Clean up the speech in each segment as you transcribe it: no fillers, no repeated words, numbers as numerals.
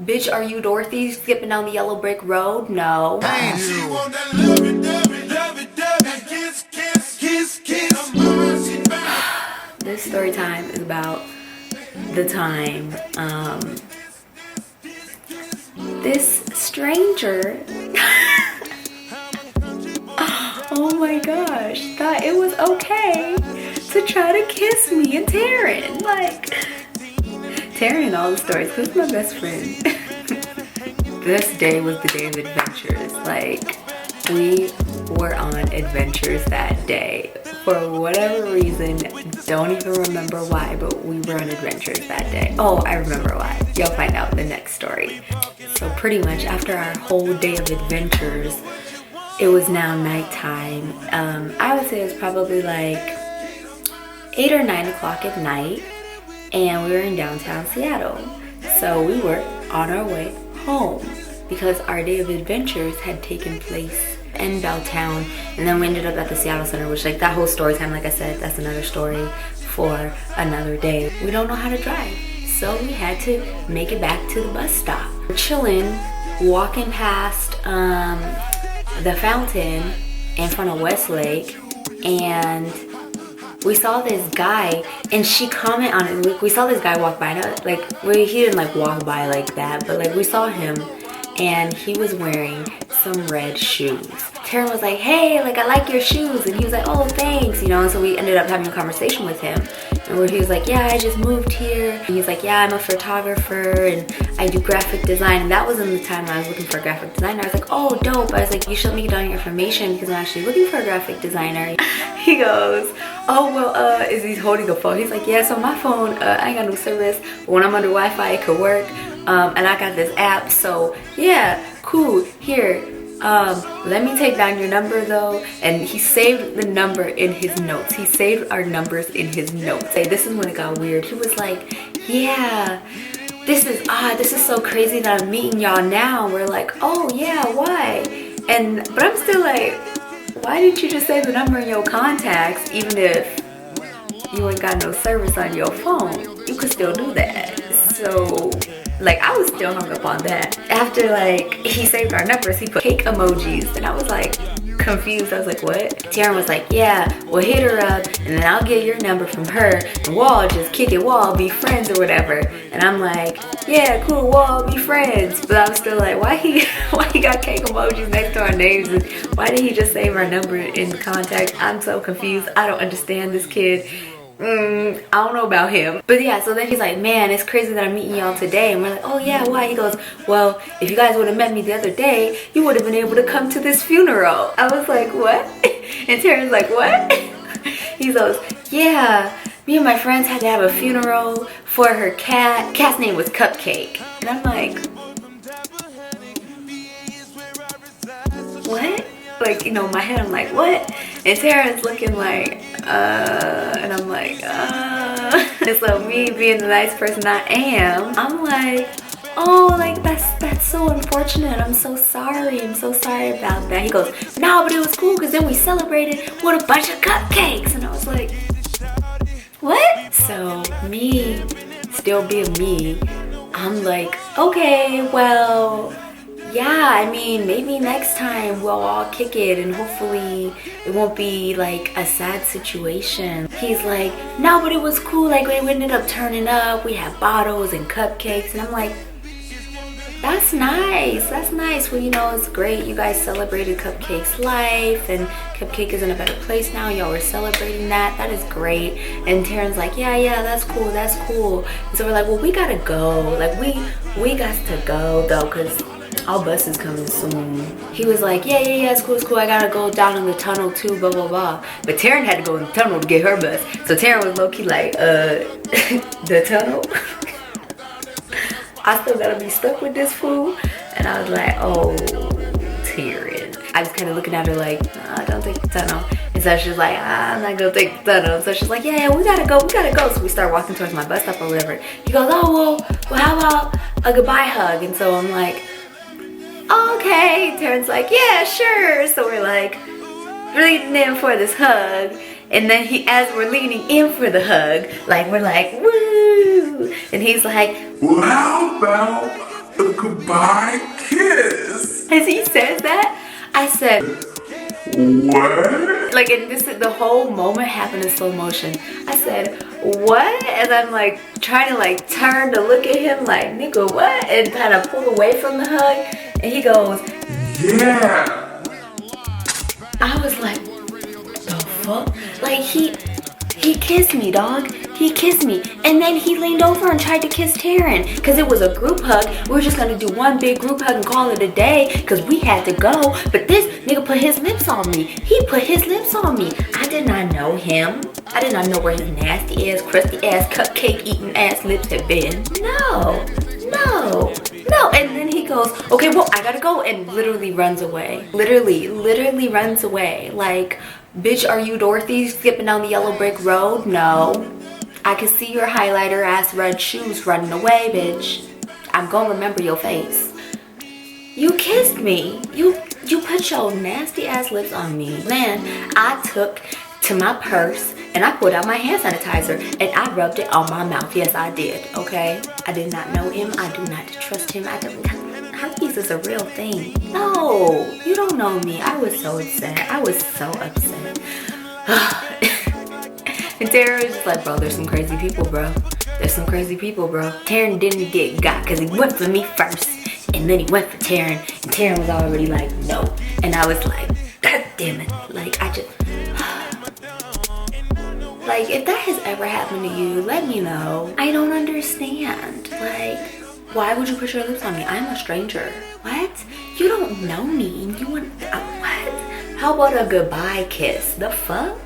Bitch, are you Dorothy skipping down the yellow brick road? No. This story time is about the time this stranger oh my gosh, thought it was okay to try to kiss me and Taryn. Like, Taryn and all the stories, who's my best friend. This day was the day of adventures. Like, we were on adventures that day. For whatever reason, don't even remember why, but we were on adventures that day. Oh, I remember why. You'll find out in the next story. So pretty much after our whole day of adventures, it was now nighttime. I would say it was probably like 8 or 9 o'clock at night, and we were in downtown Seattle. So we were on our way home because our day of adventures had taken place in Belltown, and then we ended up at the Seattle Center, which, like, that whole story time, like I said, that's another story for another day. We don't know how to drive, so we had to make it back to the bus stop. We're chilling, walking past the fountain in front of Westlake, and we saw this guy, and she commented on it. We saw this guy walk by, he didn't like walk by like that, but like we saw him, and he was wearing some red shoes. Taryn was like, hey, like, I like your shoes, and he was like, oh, thanks, you know. And so we ended up having a conversation with him, and where he was like, yeah, I just moved here, and he's like, yeah, I'm a photographer and I do graphic design. And that was in the time when I was looking for a graphic designer. I was like, oh, dope. I was like, you should let me get on your information because I'm actually looking for a graphic designer. He goes, oh, well, he's holding a phone. He's like, yeah, so my phone, I ain't got no service, but when I'm under Wi-Fi it could work, and I got this app, so yeah, cool, here, let me take down your number though. And he saved the number in his notes. He saved our numbers in his notes. Hey, this is when it got weird. He was like, yeah, this is odd, this is so crazy that I'm meeting y'all now. We're like, oh yeah, why? But I'm still like, why didn't you just save the number in your contacts? Even if you ain't got no service on your phone, you could still do that. So, like, I was still hung up on that. After, like, he saved our numbers, he put cake emojis, and I was like confused. I was like, what? Taryn was like, yeah, well, hit her up, and then I'll get your number from her, and we'll all just kick it, we'll all be friends or whatever. And I'm like, yeah, cool, we'll all be friends. But I'm still like, why he got cake emojis next to our names, and why did he just save our number in contact? I'm so confused. I don't understand this kid. I don't know about him. But yeah, so then he's like, man, it's crazy that I'm meeting y'all today. And we're like, oh yeah, why? He goes, well, if you guys would have met me the other day, you would have been able to come to this funeral. I was like, what? And Taryn's like, what? He goes, yeah, me and my friends had to have a funeral for her cat. Cat's name was Cupcake. And I'm like, what? Like, you know, in my head I'm like, what? And Taryn's looking like, and I'm like, And so me being the nice person I am, I'm like, oh, like, that's so unfortunate. I'm so sorry about that. He goes, no, but it was cool because then we celebrated with a bunch of cupcakes. And I was like, what? So me still being me, I'm like, okay, well, yeah, I mean, maybe next time we'll all kick it and hopefully it won't be like a sad situation. He's like, no, but it was cool. Like, we ended up turning up. We had bottles and cupcakes. And I'm like, that's nice. That's nice. Well, you know, it's great. You guys celebrated Cupcake's life, and Cupcake is in a better place now. Y'all were celebrating that. That is great. And Taryn's like, yeah, that's cool. That's cool. And so we're like, well, we gotta go. Like, we got to go though, because our bus is coming soon. He was like, yeah, it's cool, I gotta go down in the tunnel too, blah, blah, blah. But Taryn had to go in the tunnel to get her bus. So Taryn was low-key like, the tunnel? I still gotta be stuck with this fool? And I was like, oh, Taryn. I was kind of looking at her like, nah, don't take the tunnel. And so she's like, I'm not gonna take the tunnel. So she's like, yeah, we gotta go. So we start walking towards my bus stop or whatever. He goes, oh, well, how about a goodbye hug? And so I'm like, okay. Taryn's like, yeah, sure. So we're like leaning in for this hug, and then as we're leaning in for the hug, like, we're like, woo, and he's like, well, how about a goodbye kiss. As he says that, I said, what? like, and this is the whole moment happened in slow motion. I said, what? And I'm like trying to like turn to look at him like, nigga, what? And kind of pull away from the hug. And he goes, yeah. I was like, the fuck? Like he kissed me, dog. He kissed me. And then he leaned over and tried to kiss Taryn. Because it was a group hug. We were just going to do one big group hug and call it a day. Because we had to go. But this nigga put his lips on me. He put his lips on me. I did not know him. I did not know where his nasty ass, crusty ass, cupcake eating ass lips had been. No. And then he goes, okay, well, I gotta go. And literally runs away. Literally runs away. Like, bitch, are you Dorothy skipping down the yellow brick road? No. I can see your highlighter ass red shoes running away, bitch. I'm gonna remember your face. You kissed me. You put your nasty ass lips on me. Man, I took to my purse and I pulled out my hand sanitizer and I rubbed it on my mouth. Yes, I did, okay? I did not know him. I do not trust him. Herpes is a real thing. No, you don't know me. I was so upset. And Tara was just like, bro, there's some crazy people, bro. Taryn didn't get got because he went for me first. And then he went for Taryn. And Taryn was already like, no. And I was like, God damn it. Like, like, if that has ever happened to you, let me know. I don't understand. Like, why would you put your lips on me? I'm a stranger. What? You don't know me. You want, what? How about a goodbye kiss? The fuck?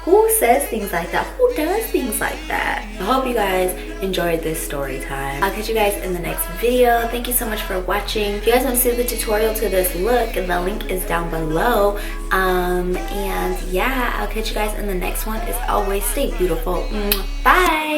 Who says things like that? Who does things like that? I hope you guys enjoyed this story time. I'll catch you guys in the next video. Thank you so much for watching. If you guys want to see the tutorial to this look, the link is down below. And yeah, I'll catch you guys in the next one. As always, stay beautiful. Bye.